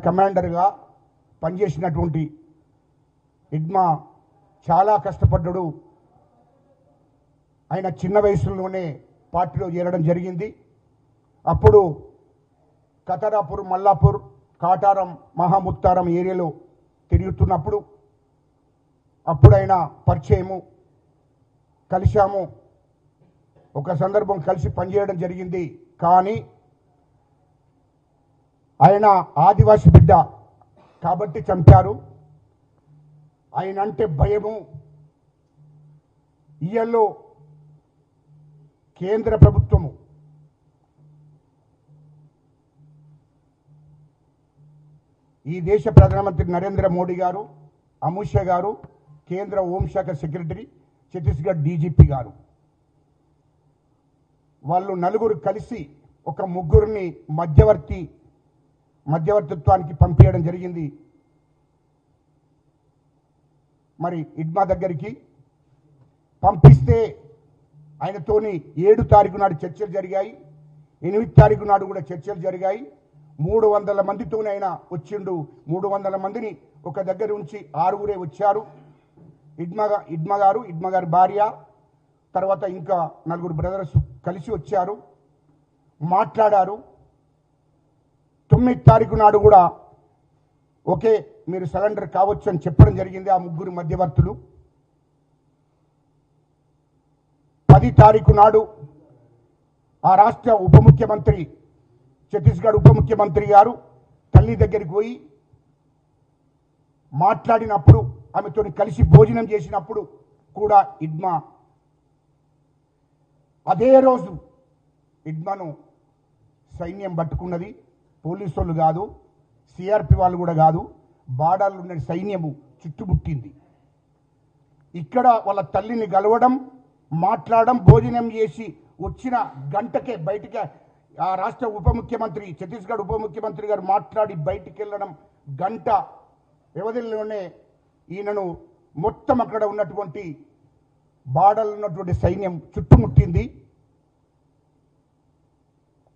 కమాండర్గా పనిచేసినటువంటి ఇడ్మా చాలా కష్టపడ్డాడు. ఆయన చిన్న వయసులోనే పార్టీలో చేరడం జరిగింది. అప్పుడు కతరాపూర్, మల్లాపూర్, కాటారం, మహాముత్తారం ఏరియాలో తిరుగుతున్నప్పుడు అప్పుడు ఆయన పరిచయము, కలిశాము. ఒక సందర్భం కలిసి పనిచేయడం జరిగింది. కానీ ఆయన ఆదివాసి బిడ్డ కాబట్టి చంపారు. ఆయన అంటే భయము. ఇయల్లో కేంద్ర ప్రభుత్వము ఈ దేశ ప్రధానమంత్రి నరేంద్ర మోడీ గారు, అమిత్ షా గారు, కేంద్ర హోంశాఖ సెక్రటరీ, ఛత్తీస్గఢ్ డీజీపీ గారు, వాళ్ళు నలుగురు కలిసి ఒక ముగ్గురిని మధ్యవర్తిత్వానికి పంపించడం జరిగింది. మరి ఇడ్మా దగ్గరికి పంపిస్తే ఆయనతోని 7 తారీఖు నాడు చర్చలు జరిగాయి. 8 తారీఖు నాడు కూడా చర్చలు జరిగాయి. 300 మందితోనే ఆయన వచ్చిండు. 300 మందిని ఒక దగ్గర ఉంచి 6గురే వచ్చారు. ఇడ్మా గారి భార్య, తర్వాత ఇంకా 4 బ్రదర్స్ కలిసి వచ్చారు, మాట్లాడారు. 9 తారీఖు నాడు కూడా ఓకే మీరు సరెండర్ కావచ్చు అని చెప్పడం జరిగింది ఆ ముగ్గురు మధ్యవర్తులు. 10 తారీఖు నాడు ఆ రాష్ట్ర ఉప ముఖ్యమంత్రి, ఛత్తీస్గఢ్ ఉప ముఖ్యమంత్రి గారు తల్లి దగ్గరికి పోయి మాట్లాడినప్పుడు, ఆమెతో కలిసి భోజనం చేసినప్పుడు కూడా ఇడ్మా అదే రోజు ఇడ్మాను సైన్యం పట్టుకున్నది. పోలీసు వాళ్ళు కాదు, సిఆర్పి వాళ్ళు కూడా కాదు, బార్డర్లో ఉన్న సైన్యము చుట్టుముట్టింది. ఇక్కడ వాళ్ళ తల్లిని గలవడం, మాట్లాడడం, భోజనం చేసి వచ్చిన గంటకే బయటికి ఆ రాష్ట్ర ఉప ముఖ్యమంత్రి, ఛత్తీస్గఢ్ ఉప ముఖ్యమంత్రి గారు మాట్లాడి బయటికి వెళ్ళడం గంట వ్యవధిలోనే ఈయనను మొత్తం అక్కడ ఉన్నటువంటి బార్డర్లో ఉన్నటువంటి సైన్యం చుట్టుముట్టింది.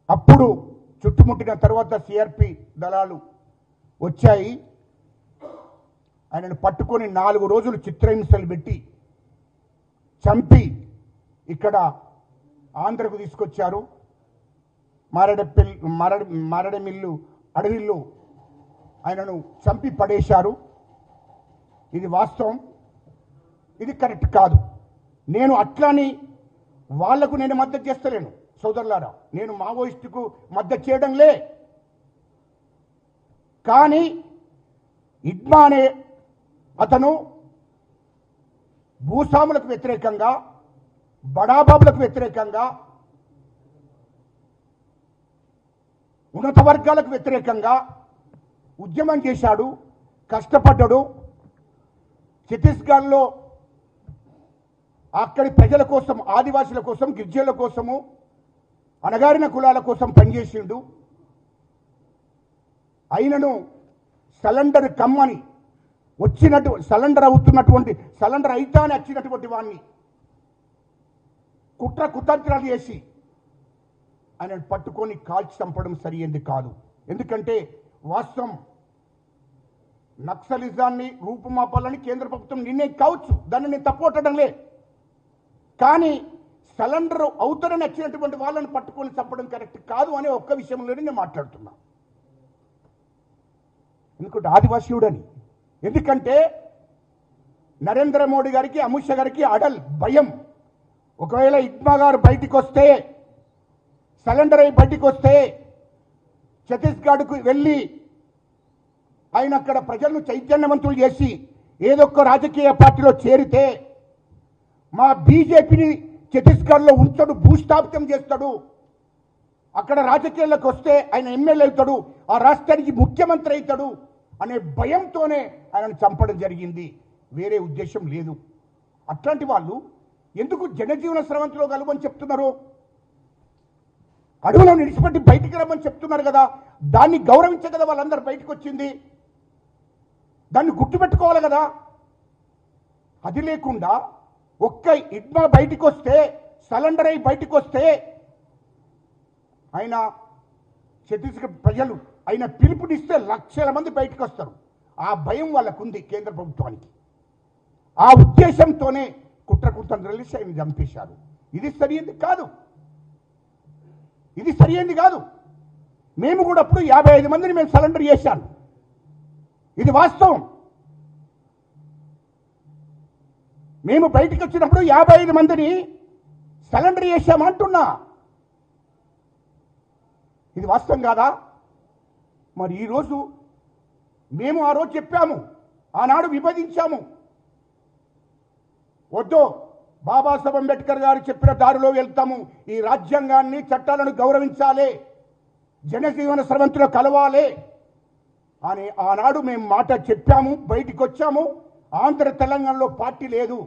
అప్పుడు చుట్టుముట్టిన తర్వాత సిఆర్పి దళాలు వచ్చాయి. ఆయనను పట్టుకొని 4 రోజులు చిత్రహింసలు పెట్టి చంపి ఇక్కడ ఆంధ్రకు తీసుకొచ్చారు. మారేడుమిల్లి అడవిలో ఆయనను చంపి పడేశారు. ఇది వాస్తవం, ఇది కరెక్ట్ కాదు. నేను అట్లాని వాళ్లకు నేను మద్దతు చేస్తలేను సోదరులారా, నేను మావోయిస్టుకు మద్దతు చేయడంలే. కానీ ఇడ్మా అనే అతను భూస్వాములకు వ్యతిరేకంగా, బడాబాబులకు వ్యతిరేకంగా, ఉన్నత వర్గాలకు వ్యతిరేకంగా ఉద్యమం చేశాడు, కష్టపడ్డాడు. ఛత్తీస్గఢ్లో అక్కడి ప్రజల కోసం, ఆదివాసుల కోసం, గిరిజనుల కోసము, అణగారిన కులాల కోసం పనిచేసిండు. అయినను సరెండర్ కమ్మని వచ్చినట్టు సరెండర్ అయితానే వచ్చినటువంటి వాడిని కుతంత్రాలు చేసి ఆయనను పట్టుకొని కాల్చి చంపడం సరియైంది కాదు. ఎందుకంటే వాస్తవం నక్సలిజాన్ని రూపుమాపాలని కేంద్ర ప్రభుత్వం నిర్ణయం కావచ్చు, దాన్ని నేను తప్పుపట్టడంలే. కానీ సరెండర్ అవుతారని వచ్చినటువంటి వాళ్ళని పట్టుకొని చంపడం కరెక్ట్ కాదు అనే ఒక్క విషయంలోనే నేను మాట్లాడుతున్నా. ఎందుకంటే ఆదివాసీయుడని, ఎందుకంటే నరేంద్ర మోడీ గారికి, అమిత్ షా గారికి అడల్ భయం. ఒకవేళ ఇడ్మా గారు బయటికి వస్తే, సరెండర్ అయి బయటికి వస్తే, ఛత్తీస్గఢ్కు వెళ్ళి ఆయన అక్కడ ప్రజలను చైతన్యవంతులు చేసి ఏదొక్క రాజకీయ పార్టీలో చేరితే మా బీజేపీని ఛత్తీస్గఢ్లో ఉంచడు, భూస్థాపితం చేస్తాడు. అక్కడ రాజకీయాల్లోకి వస్తే ఆయన ఎమ్మెల్యే అవుతాడు, ఆ రాష్ట్రానికి ముఖ్యమంత్రి అవుతాడు అనే భయంతోనే ఆయనను చంపడం జరిగింది, వేరే ఉద్దేశం లేదు. అట్లాంటి వాళ్ళు ఎందుకు జనజీవన స్రవంతిలో కలవని చెప్తున్నారు? అడవులో నిడిచిపెట్టి బయటికి రమ్మని చెప్తున్నారు కదా, దాన్ని గౌరవించే కదా వాళ్ళందరూ బయటకు వచ్చింది, దాన్ని గుర్తుపెట్టుకోవాలి కదా. అది లేకుండా ఒక్క ఇడ్మా బయటికి వస్తే, సరెండర్ అయి బయటికి వస్తే ఆయన ఛత్తీస్గఢ్ ప్రజలు ఆయన పిలుపునిస్తే లక్షల మంది బయటకు వస్తారు. ఆ భయం వాళ్ళకుంది కేంద్ర ప్రభుత్వానికి. ఆ ఉద్దేశంతోనే కుట్రకుతంత్రాలు ఆయన చంపేశారు. ఇది సరైనది కాదు, ఇది సరైనది కాదు. మేము కూడా అప్పుడు 55 మందిని మేము సరెండర్ చేశాను. ఇది వాస్తవం. మేము బయటకు వచ్చినప్పుడు 55 మందిని సరెండర్ చేశామంటున్నా. ఇది వాస్తవం కాదా? మరి ఈరోజు మేము ఆ రోజు చెప్పాము, ఆనాడు విభజించాము. వద్దు, బాబాసాహెబ్ అంబేద్కర్ గారు చెప్పిన దారిలో వెళ్తాము, ఈ రాజ్యాంగాన్ని చట్టాలను గౌరవించాలి, జనజీవన స్రవంతిలో కలవాలి అని ఆనాడు మేము మాట చెప్పాము. బయటికి వచ్చాము. ఆంధ్ర తెలంగాణలో పార్టీ లేదు,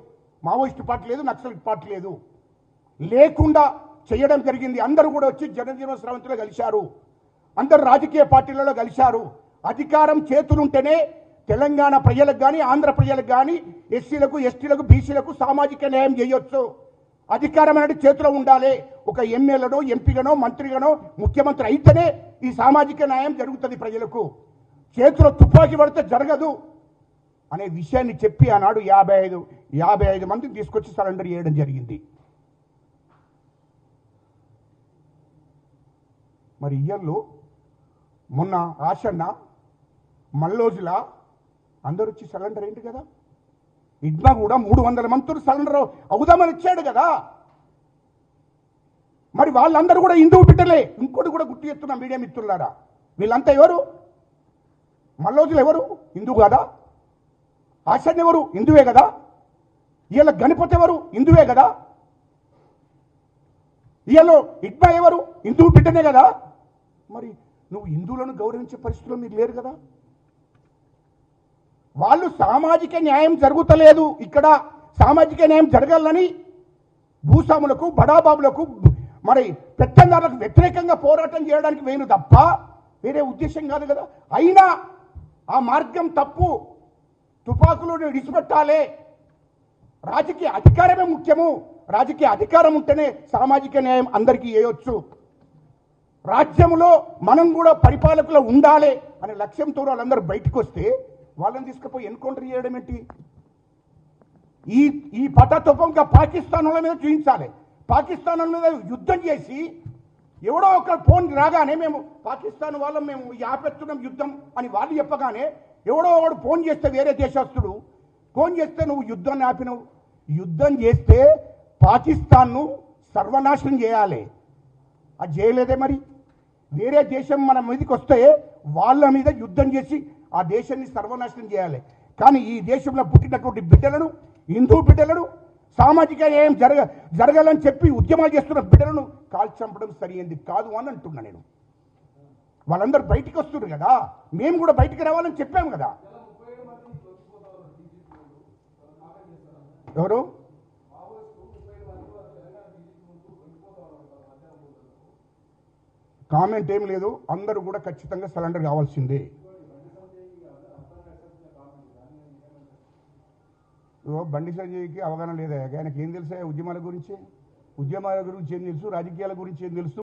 మావోయిస్టు పార్టీ లేదు, నక్సలిస్ట్ పార్టీ లేదు, లేకుండా చేయడం జరిగింది. అందరూ కూడా వచ్చి జనజీవన స్రవంతిలో కలిశారు, అందరు రాజకీయ పార్టీలలో కలిశారు. అధికారం చేతులుంటేనే తెలంగాణ ప్రజలకు కానీ ఆంధ్ర ప్రజలకు కానీ ఎస్సీలకు ఎస్టీలకు బీసీలకు సామాజిక న్యాయం చేయొచ్చు. అధికారం అనేది చేతిలో ఉండాలి. ఒక ఎమ్మెల్యేనో ఎంపీగానో మంత్రిగానో ముఖ్యమంత్రి అయితేనే ఈ సామాజిక న్యాయం జరుగుతుంది. ప్రజలకు చేతిలో తుపాకీ పడితే జరగదు అనే విషయాన్ని చెప్పి ఆనాడు 55 మందిని తీసుకొచ్చి సరెండర్ చేయడం జరిగింది. మరి ఇయర్లో మొన్న ఆశన్న మల్లోజుల అందరూ వచ్చి సరెండర్ అయింది కదా. ఇడ్మా కూడా 300 మందితో సరెండర్ అవుదామని ఇచ్చాడు కదా. మరి వాళ్ళందరూ కూడా హిందువు బిడ్డలే. ఇంకోటి కూడా గుర్తు చేస్తున్నా మీడియా మిత్రులారా, వీళ్ళంతా ఎవరు? మల్లోజులు ఎవరు? హిందువు కాదా? ఆశన్న ఎవరు? హిందువే కదా. వీళ్ళ గణపతి ఎవరు? హిందువే కదా. వీళ్ళు ఇడ్మా ఎవరు? హిందువు బిడ్డనే కదా. మరి నువ్వు హిందువులను గౌరవించే పరిస్థితిలో మీరు లేరు కదా. వాళ్ళు సామాజిక న్యాయం జరుగుతలేదు, ఇక్కడ సామాజిక న్యాయం జరగాలని భూస్వాములకు బడాబాబులకు మరి పెత్తందారులకు వ్యతిరేకంగా పోరాటం చేయడానికి వేను తప్ప వేరే ఉద్దేశం కాదు కదా. అయినా ఆ మార్గం తప్పు. తుపాకులను విడిచిపెట్టాలి. రాజకీయ అధికారమే ముఖ్యము. రాజకీయ అధికారం ఉంటేనే సామాజిక న్యాయం అందరికీ చేయొచ్చు. రాజ్యంలో మనం కూడా పరిపాలకులు ఉండాలి అనే లక్ష్యంతో వాళ్ళందరూ బయటకు వస్తే వాళ్ళని తీసుకుపోయి ఎన్కౌంటర్ చేయడం ఏంటి? ఈ పటాతోపంగా పాకిస్తాన్ వాళ్ళ మీద చూపించాలి. పాకిస్తాన్ వాళ్ళ మీద యుద్ధం చేసి ఎవడో ఒక ఫోన్ రాగానే మేము పాకిస్తాన్ వాళ్ళం, మేము ఆపేస్తున్నాం యుద్ధం అని వాళ్ళు చెప్పగానే ఎవడో ఒకడు ఫోన్ చేస్తే వేరే దేశస్తుడు ఫోన్ చేస్తే నువ్వు యుద్ధాన్ని ఆపినవు. యుద్ధం చేస్తే పాకిస్తాన్ను సర్వనాశనం చేయాలి, అది చేయలేదే. మరి వేరే దేశం మన మీదకి వస్తే వాళ్ళ మీద యుద్ధం చేసి ఆ దేశాన్ని సర్వనాశనం చేయాలి. కానీ ఈ దేశంలో పుట్టినటువంటి బిడ్డలను, హిందూ బిడ్డలను, సామాజిక న్యాయం జరగాలని చెప్పి ఉద్యమాలు చేస్తున్న బిడ్డలను కాల్చంపడం సరైనది కాదు అని అంటున్నా నేను. వాళ్ళందరూ బయటికి వస్తున్నారు కదా, మేము కూడా బయటికి రావాలని చెప్పాము కదా. ఎవరు? కామెంట్ ఏం లేదు, అందరూ కూడా ఖచ్చితంగా సరెండర్ కావాల్సిందే. బండి సంజయ్కి అవగాహన లేదా? ఆయనకి ఏం తెలుసా ఉద్యమాల గురించి? ఉద్యమాల గురించి ఏం తెలుసు? రాజకీయాల గురించి ఏం తెలుసు?